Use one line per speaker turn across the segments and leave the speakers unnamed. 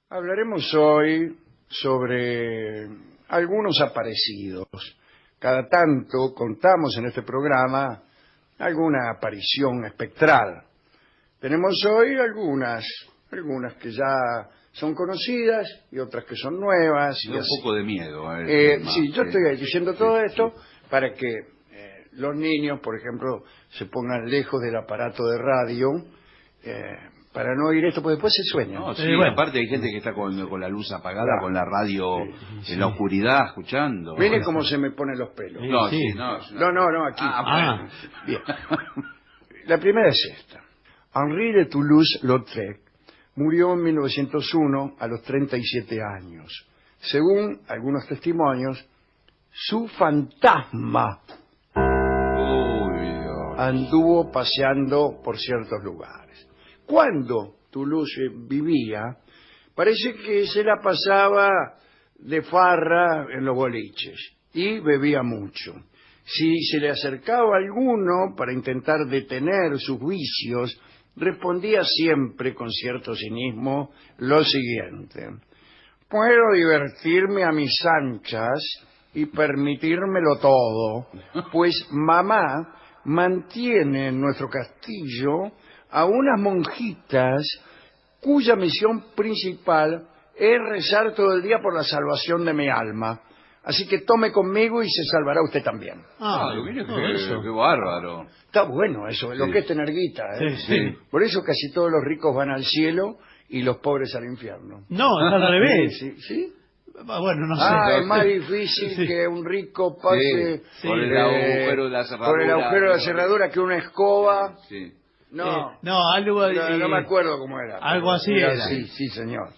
Hablaremos hoy sobre algunos aparecidos. Cada tanto contamos en este programa alguna aparición espectral. Tenemos hoy algunas que ya son conocidas y otras que son nuevas.
Da un poco de miedo.
Sí, yo estoy diciendo todo esto para que los niños, por ejemplo, se pongan lejos del aparato de radio para no oír esto, porque después se sueñan.
No, sí, bueno. Aparte hay gente que está con la luz apagada, claro, con la radio en la oscuridad, escuchando.
Mire cómo se me ponen los pelos.
No, sí,
no, aquí.
Bueno.
Bien. La primera es esta. Henri de Toulouse-Lautrec murió en 1901 a los 37 años. Según algunos testimonios, su fantasma anduvo paseando por ciertos lugares. Cuando Toulouse vivía, parece que se la pasaba de farra en los boliches y bebía mucho. Si se le acercaba alguno para intentar detener sus vicios, respondía siempre con cierto cinismo lo siguiente: puedo divertirme a mis anchas y permitírmelo todo, pues mamá mantiene en nuestro castillo a unas monjitas cuya misión principal es rezar todo el día por la salvación de mi alma. Así que tome conmigo y se salvará usted también.
Qué bárbaro.
Está bueno eso, lo que es tener guita.
Sí.
Por eso casi todos los ricos van al cielo y los pobres al infierno.
No, es al revés.
¿Sí?
Bueno, no sé.
Es más difícil que un rico pase
por el agujero de la cerradura.
Por el agujero de la cerradura que una escoba.
Sí.
No,
algo
no me acuerdo cómo era.
Algo así era.
Sí, señor.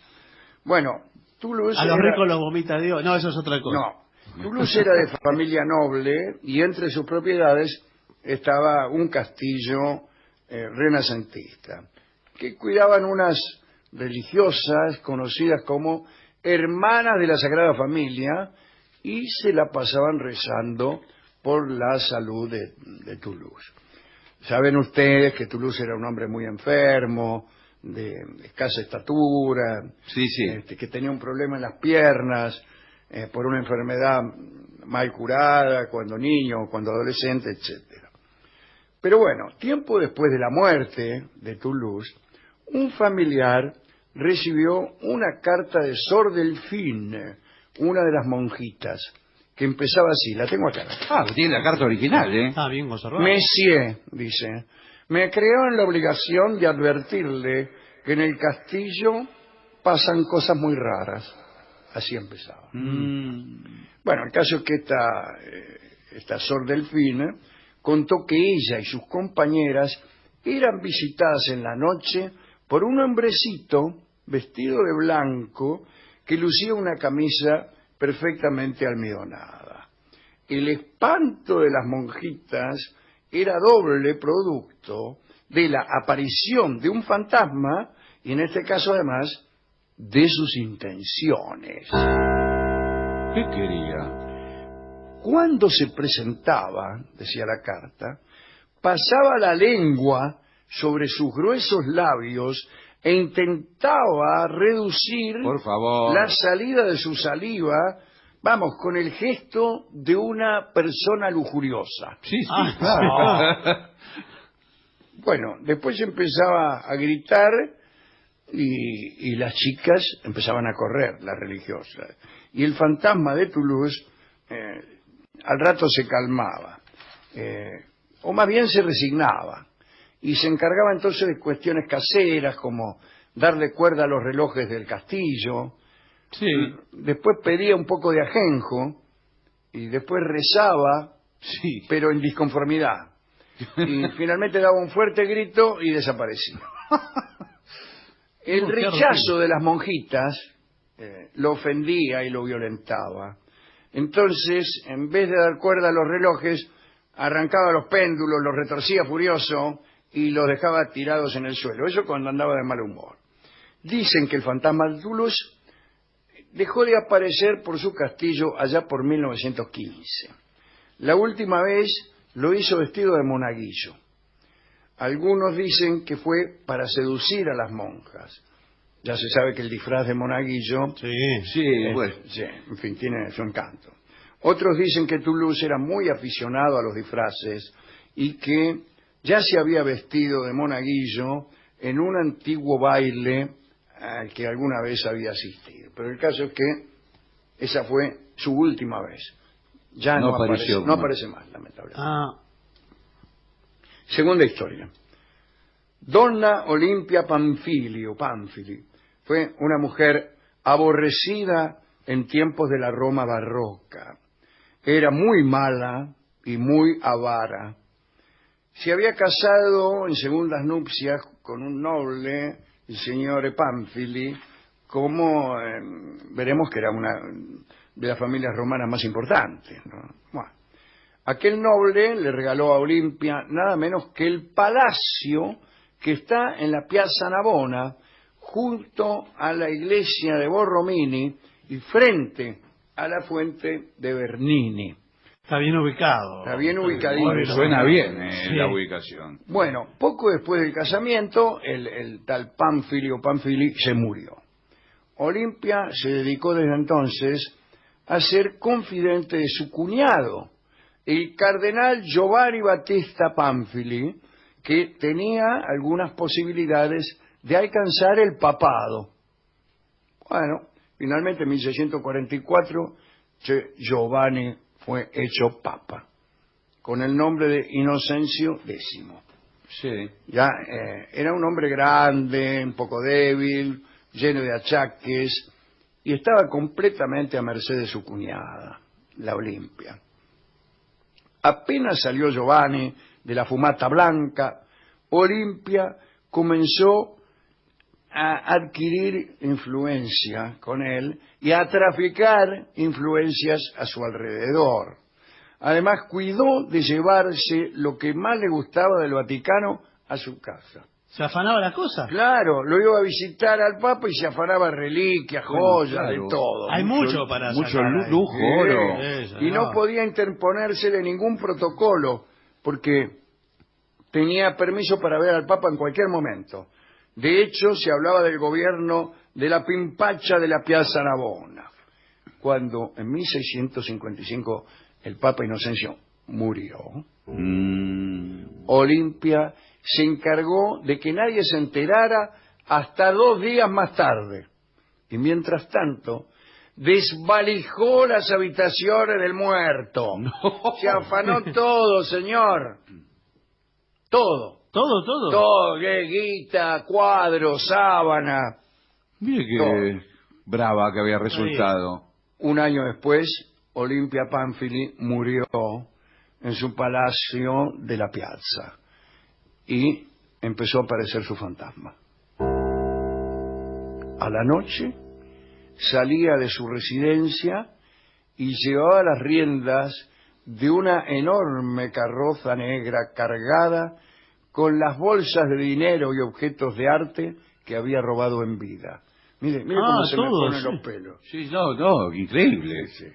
Bueno, Toulouse
a los ricos los vomita Dios. No, eso es otra cosa.
No, Toulouse era de familia noble y entre sus propiedades estaba un castillo renacentista que cuidaban unas religiosas conocidas como hermanas de la Sagrada Familia y se la pasaban rezando por la salud de Toulouse. Saben ustedes que Toulouse era un hombre muy enfermo, de escasa estatura, que tenía un problema en las piernas por una enfermedad mal curada cuando niño, cuando adolescente, etcétera. Pero bueno, tiempo después de la muerte de Toulouse, un familiar recibió una carta de Sor Delphine, una de las monjitas, que empezaba así, la tengo acá.
Tiene la carta original,
Está bien conservada.
Monsieur, dice, me creo en la obligación de advertirle que en el castillo pasan cosas muy raras. Así empezaba. Bueno, el caso es que esta Sor Delphine contó que ella y sus compañeras eran visitadas en la noche por un hombrecito vestido de blanco que lucía una camisa perfectamente almidonada. El espanto de las monjitas era doble producto de la aparición de un fantasma y en este caso además de sus intenciones.
¿Qué quería?
Cuando se presentaba, decía la carta, pasaba la lengua sobre sus gruesos labios e intentaba reducir la salida de su saliva, con el gesto de una persona lujuriosa.
Sí, claro.
Bueno, después empezaba a gritar y las chicas empezaban a correr, las religiosas. Y el fantasma de Toulouse al rato se calmaba, o más bien se resignaba. Y se encargaba entonces de cuestiones caseras como darle cuerda a los relojes del castillo. Después pedía un poco de ajenjo y después rezaba, pero en disconformidad. Y finalmente daba un fuerte grito y desaparecía. El rechazo de las monjitas lo ofendía y lo violentaba. Entonces, en vez de dar cuerda a los relojes, arrancaba los péndulos, los retorcía furioso y los dejaba tirados en el suelo. Eso cuando andaba de mal humor. Dicen que el fantasma de Toulouse dejó de aparecer por su castillo allá por 1915. La última vez lo hizo vestido de monaguillo. Algunos dicen que fue para seducir a las monjas. Ya se sabe que el disfraz de monaguillo,
Sí, bueno.
sí, en fin, tiene su encanto. Otros dicen que Toulouse era muy aficionado a los disfraces y que ya se había vestido de monaguillo en un antiguo baile al que alguna vez había asistido. Pero el caso es que esa fue su última vez. Ya
No
no
apareció
no
más.
aparece más, lamentablemente.
Ah,
Segunda historia. Donna Olimpia Pamfili fue una mujer aborrecida en tiempos de la Roma barroca. Era muy mala y muy avara. Se había casado en segundas nupcias con un noble, el señor Pamfili, como veremos que era una de las familias romanas más importantes, ¿no? Bueno, aquel noble le regaló a Olimpia nada menos que el palacio que está en la Piazza Navona, junto a la iglesia de Borromini y frente a la fuente de Bernini.
está bien ubicado.
Está bien ubicadito.
Bueno, suena bien
Sí.
la ubicación.
Bueno, poco después del casamiento, el tal Pamfili se murió. Olimpia se dedicó desde entonces a ser confidente de su cuñado, el cardenal Giovanni Battista Pamfili, que tenía algunas posibilidades de alcanzar el papado. Bueno, finalmente en 1644 Giovanni fue hecho papa, con el nombre de Inocencio X.
Sí.
Ya era un hombre grande, un poco débil, lleno de achaques, y estaba completamente a merced de su cuñada, la Olimpia. Apenas salió Giovanni de la fumata blanca, Olimpia comenzó a adquirir influencia con él y a traficar influencias a su alrededor. Además, cuidó de llevarse lo que más le gustaba del Vaticano a su casa.
¿Se afanaba la cosa?
Claro, lo iba a visitar al Papa y se afanaba reliquias, joyas,
claro.
de todo.
Hay mucho para
mucho
sacar ahí.
lujo, oro.
Sí,
Y no
señor.
podía interponérsele ningún protocolo, porque tenía permiso para ver al Papa en cualquier momento. De hecho, se hablaba del gobierno de la pimpacha de la Piazza Navona. Cuando en 1655 el Papa Inocencio murió, Olimpia se encargó de que nadie se enterara hasta 2 días más tarde. Y mientras tanto, desvalijó las habitaciones del muerto. Se afanó todo, señor. Todo.
Todo.
Todo, guita, cuadros, sábana.
Mire qué brava que había resultado.
Un año después, Olimpia Pamfili murió en su palacio de la Piazza y empezó a aparecer su fantasma. A la noche salía de su residencia y llevaba las riendas de una enorme carroza negra cargada con las bolsas de dinero y objetos de arte que había robado en vida. Mire cómo se me ponen los pelos.
Sí, no, increíble.
Sí.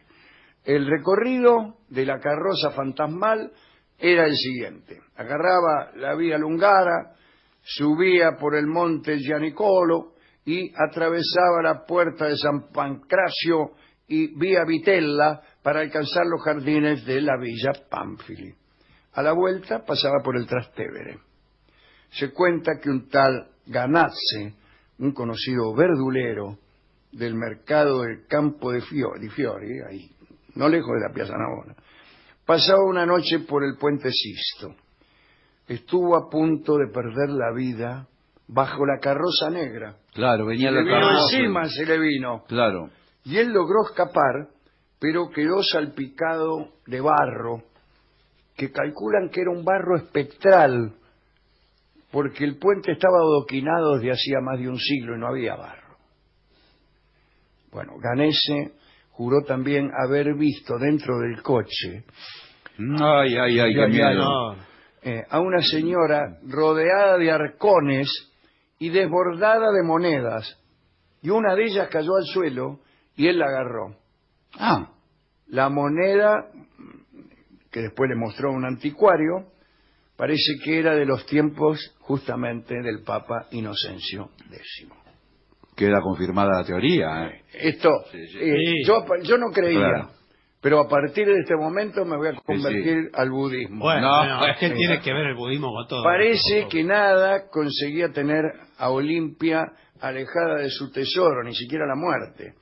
El recorrido de la carroza fantasmal era el siguiente. Agarraba la vía Lungara, subía por el monte Gianicolo y atravesaba la puerta de San Pancracio y vía Vitella para alcanzar los jardines de la villa Pamfili. A la vuelta pasaba por el Trastevere. Se cuenta que un tal Ganazze, un conocido verdulero del mercado del Campo de Fiori, ahí, no lejos de la Piazza Navona, pasaba una noche por el puente Sisto. Estuvo a punto de perder la vida bajo la carroza negra.
Claro, venía
Se
la
le vino
carroza.
encima, se le vino.
Claro.
Y él logró escapar, pero quedó salpicado de barro, que calculan que era un barro espectral, porque el puente estaba adoquinado desde hacía más de un siglo y no había barro. Bueno, Ganese juró también haber visto dentro del coche
Ay, qué miedo.
No.
a una señora rodeada de arcones y desbordada de monedas, y una de ellas cayó al suelo y él la agarró. La moneda, que después le mostró a un anticuario, parece que era de los tiempos justamente del Papa Inocencio X.
Queda confirmada la teoría, ¿eh?
Esto,
Sí, sí.
Sí.
yo no creía,
Claro.
pero a partir de este momento me voy a convertir al budismo.
Bueno,
No,
bueno, es que
sí.
tiene que ver el budismo con todo.
Parece que nada conseguía tener a Olimpia alejada de su tesoro, ni siquiera la muerte,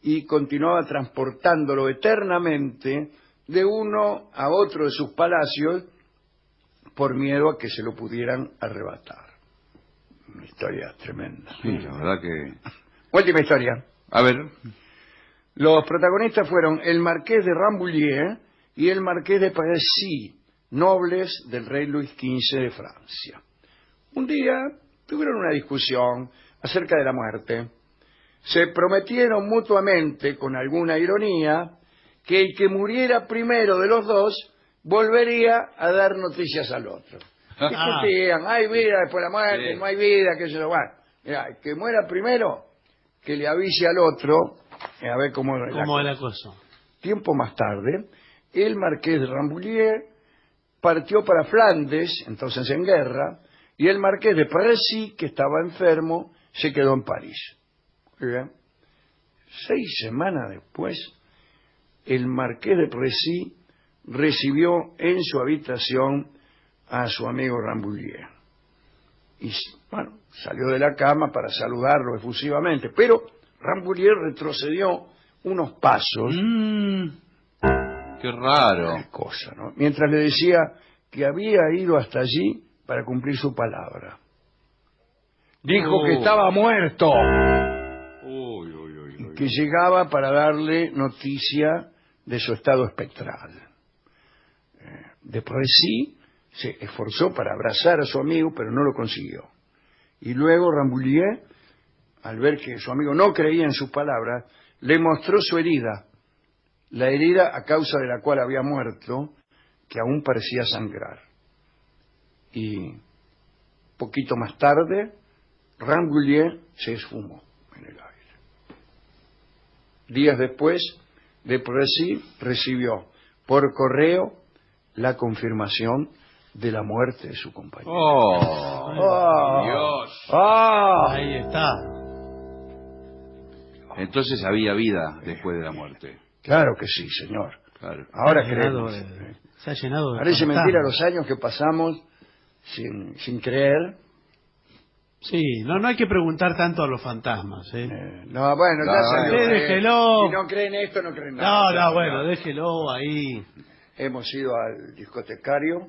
y continuaba transportándolo eternamente de uno a otro de sus palacios por miedo a que se lo pudieran arrebatar. Una historia tremenda.
Sí, la verdad que...
Última historia.
A ver,
Los protagonistas fueron el marqués de Rambouillet y el marqués de Parisy, nobles del rey Luis XV de Francia. Un día tuvieron una discusión acerca de la muerte. Se prometieron mutuamente, con alguna ironía, que el que muriera primero de los dos volvería a dar noticias al otro. Discutían, hay vida después de la muerte,
Sí.
no hay vida, qué sé yo. Bueno, mira, el que muera primero, que le avise al otro, a ver cómo es la
¿Cómo
cosa.
es la cosa?
Tiempo más tarde, el marqués de Rambouillet partió para Flandes, entonces en guerra, y el marqués de Parisy, que estaba enfermo, se quedó en París. Muy bien. 6 semanas después, el marqués de Parisy recibió en su habitación a su amigo Rambouillet. Y, bueno, salió de la cama para saludarlo efusivamente, pero Rambouillet retrocedió unos pasos.
qué raro.
Qué cosa, ¿no? Mientras le decía que había ido hasta allí para cumplir su palabra. Dijo que estaba muerto,
Uy, uy, uy, uy.
que llegaba para darle noticia de su estado espectral. Después sí, se esforzó para abrazar a su amigo, pero no lo consiguió. Y luego Rambouillet, al ver que su amigo no creía en sus palabras, le mostró su herida, la herida a causa de la cual había muerto, que aún parecía sangrar. Y poquito más tarde, Rambouillet se esfumó en el aire. Días después, de Parisy recibió por correo la confirmación de la muerte de su compañero.
Oh, Dios.
Ahí está.
Entonces había vida después de la muerte.
Claro que sí, señor.
Claro.
Ahora
Se ha llenado
creemos.
de- Se ha llenado de
Parece
fantasmas.
mentira los años que pasamos sin creer.
Sí, no hay que preguntar tanto a los fantasmas, ¿eh?
No, bueno, ya
No,
salió.
usted déjelo.
Si no creen esto, no creen
No,
nada.
no, bueno, déjelo ahí.
Hemos ido al discotecario,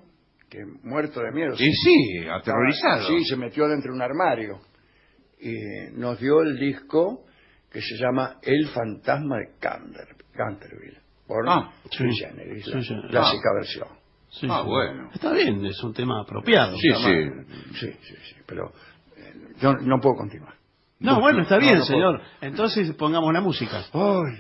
que muerto de miedo.
Y sí, aterrorizado.
Sí, se metió dentro de un armario. Y nos dio el disco que se llama El fantasma de Canterville. Por Sui
sí.
Generis,
Sui Generis.
la clásica versión.
Sí,
Ah,
sí.
bueno.
Está bien, es un tema apropiado.
Sí, sí.
Sí, pero yo no puedo continuar.
No, bueno, está bien,
no puedo.
señor. Entonces pongamos la música.
Ay,